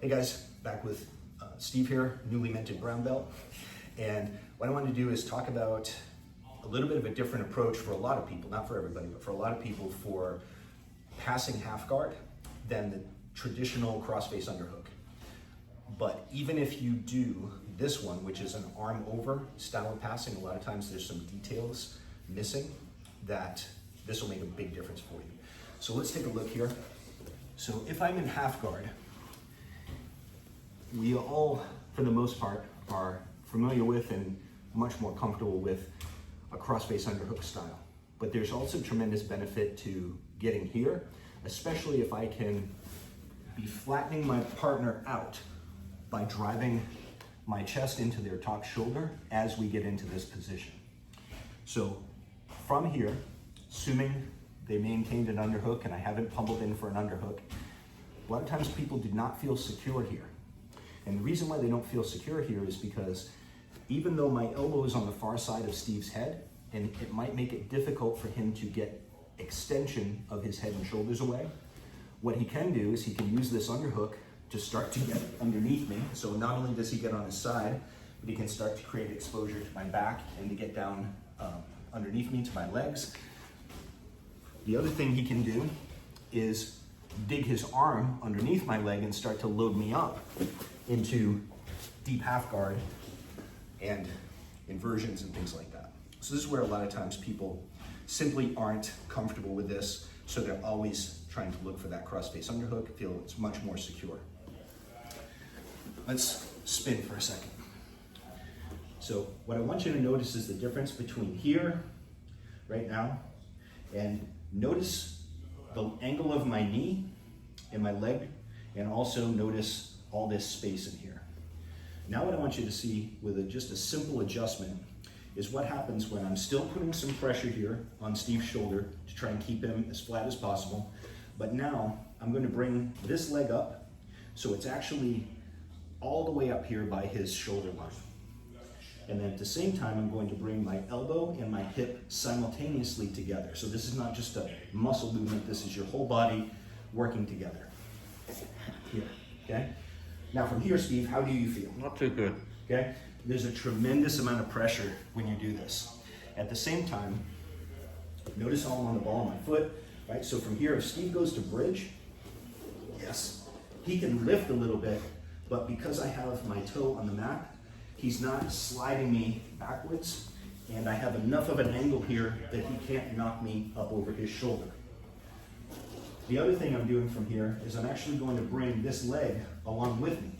Hey guys, back with Steve here, newly minted brown belt. And what I wanted to do is talk about a little bit of a different approach for a lot of people, not for everybody, but for a lot of people for passing half guard than the traditional cross-face underhook. But even if you do this one, which is an arm over style of passing, a lot of times there's some details missing that this will make a big difference for you. So let's take a look here. So if I'm in half guard, we all, for the most part, are familiar with and much more comfortable with a cross-face underhook style. But there's also tremendous benefit to getting here, especially if I can be flattening my partner out by driving my chest into their top shoulder as we get into this position. So from here, assuming they maintained an underhook and I haven't pummeled in for an underhook, a lot of times people do not feel secure here. And the reason why they don't feel secure here is because even though my elbow is on the far side of Steve's head, and it might make it difficult for him to get extension of his head and shoulders away, what he can do is he can use this underhook to start to get underneath me. So not only does he get on his side, but he can start to create exposure to my back and to get down underneath me to my legs. The other thing he can do is dig his arm underneath my leg and start to load me up into deep half guard and inversions and things like that. So this is where a lot of times people simply aren't comfortable with this, so they're always trying to look for that cross-face underhook, feel it's much more secure. Let's spin for a second. So what I want you to notice is the difference between here, right now, and notice the angle of my knee and my leg, and also notice all this space in here. Now what I want you to see with just a simple adjustment is what happens when I'm still putting some pressure here on Steve's shoulder to try and keep him as flat as possible. But now I'm going to bring this leg up so it's actually all the way up here by his shoulder line. And then at the same time, I'm going to bring my elbow and my hip simultaneously together. So this is not just a muscle movement, this is your whole body working together. Here, okay? Now from here, Steve, how do you feel? Not too good. Okay? There's a tremendous amount of pressure when you do this. At the same time, notice how I'm on the ball of my foot, right? So from here, if Steve goes to bridge, yes, he can lift a little bit, but because I have my toe on the mat, he's not sliding me backwards, and I have enough of an angle here that he can't knock me up over his shoulder. The other thing I'm doing from here is I'm actually going to bring this leg along with me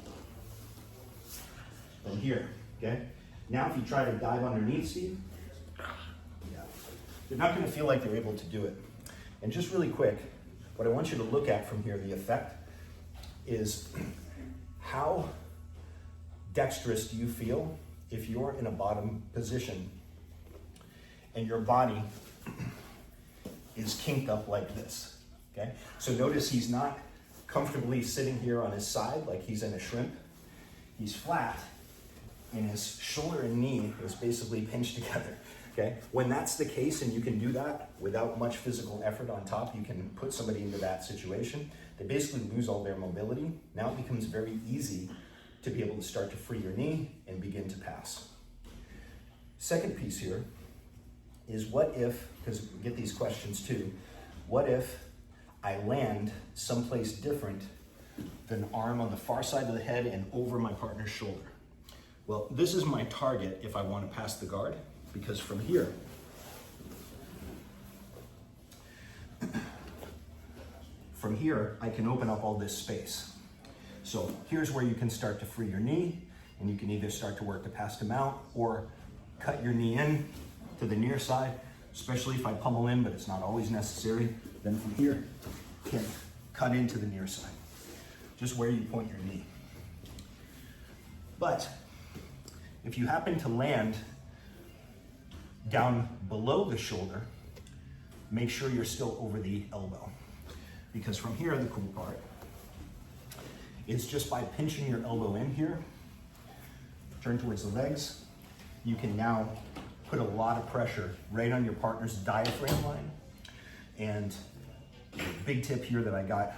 from here, okay? Now if you try to dive underneath, Steve, yeah, they're not gonna feel like they're able to do it. And just really quick, what I want you to look at from here, the effect, is how dexterous do you feel if you're in a bottom position and your body is kinked up like this. Okay, so notice he's not comfortably sitting here on his side like he's in a shrimp. He's flat, and his shoulder and knee is basically pinched together. Okay, when that's the case and you can do that without much physical effort on top, you can put somebody into that situation. They basically lose all their mobility. Now it becomes very easy to be able to start to free your knee and begin to pass. Second piece here is what if, because we get these questions too, what if I land someplace different than arm on the far side of the head and over my partner's shoulder? Well, this is my target if I want to pass the guard, because from here, I can open up all this space. So here's where you can start to free your knee, and you can either start to work to pass them out or cut your knee in to the near side, especially if I pummel in, but it's not always necessary. Then from here, you can cut into the near side, just where you point your knee. But if you happen to land down below the shoulder, make sure you're still over the elbow. Because from here, the cool part is just by pinching your elbow in here, turn towards the legs, you can now put a lot of pressure right on your partner's diaphragm line. And the big tip here that I got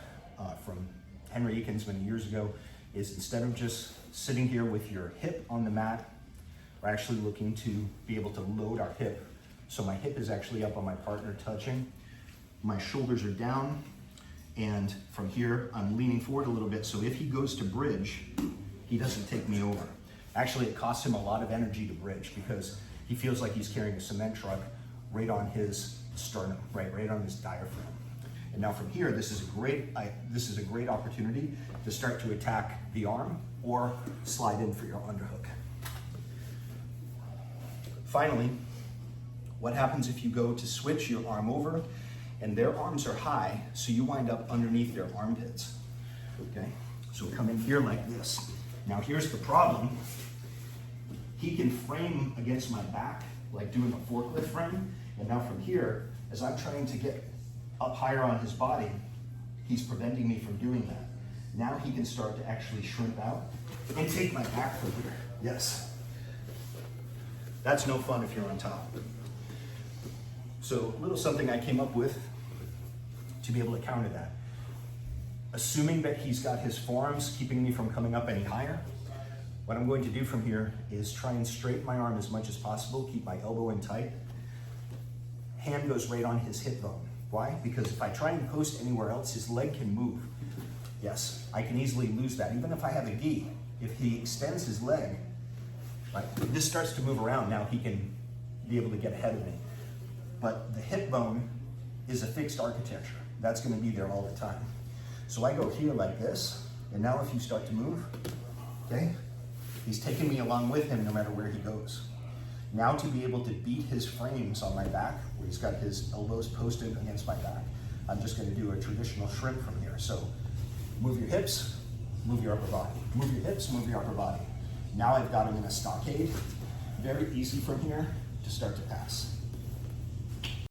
from Henry Eakins many years ago is instead of just sitting here with your hip on the mat, we're actually looking to be able to load our hip. So my hip is actually up on my partner touching. My shoulders are down, and from here, I'm leaning forward a little bit, so if he goes to bridge, he doesn't take me over. Actually, it costs him a lot of energy to bridge because he feels like he's carrying a cement truck right on his sternum, right on his diaphragm. And now from here, this is a great opportunity to start to attack the arm or slide in for your underhook. Finally, what happens if you go to switch your arm over and their arms are high, so you wind up underneath their armpits, okay? So come in here like this. Now here's the problem. He can frame against my back, like doing a forklift frame, and now from here, as I'm trying to get up higher on his body, he's preventing me from doing that. Now he can start to actually shrimp out and take my back from here. Yes. That's no fun if you're on top. So a little something I came up with to be able to counter that. Assuming that he's got his forearms keeping me from coming up any higher, what I'm going to do from here is try and straighten my arm as much as possible, keep my elbow in tight. Hand goes right on his hip bone. Why? Because if I try and post anywhere else, his leg can move. Yes, I can easily lose that. Even if I have a gi, if he extends his leg, right, this starts to move around, now he can be able to get ahead of me. But the hip bone is a fixed architecture. That's gonna be there all the time. So I go here like this, and now if you start to move, okay, he's taking me along with him no matter where he goes. Now to be able to beat his frames on my back, where he's got his elbows posted against my back, I'm just gonna do a traditional shrimp from here. So move your hips, move your upper body. Move your hips, move your upper body. Now I've got him in a stockade. Very easy from here to start to pass.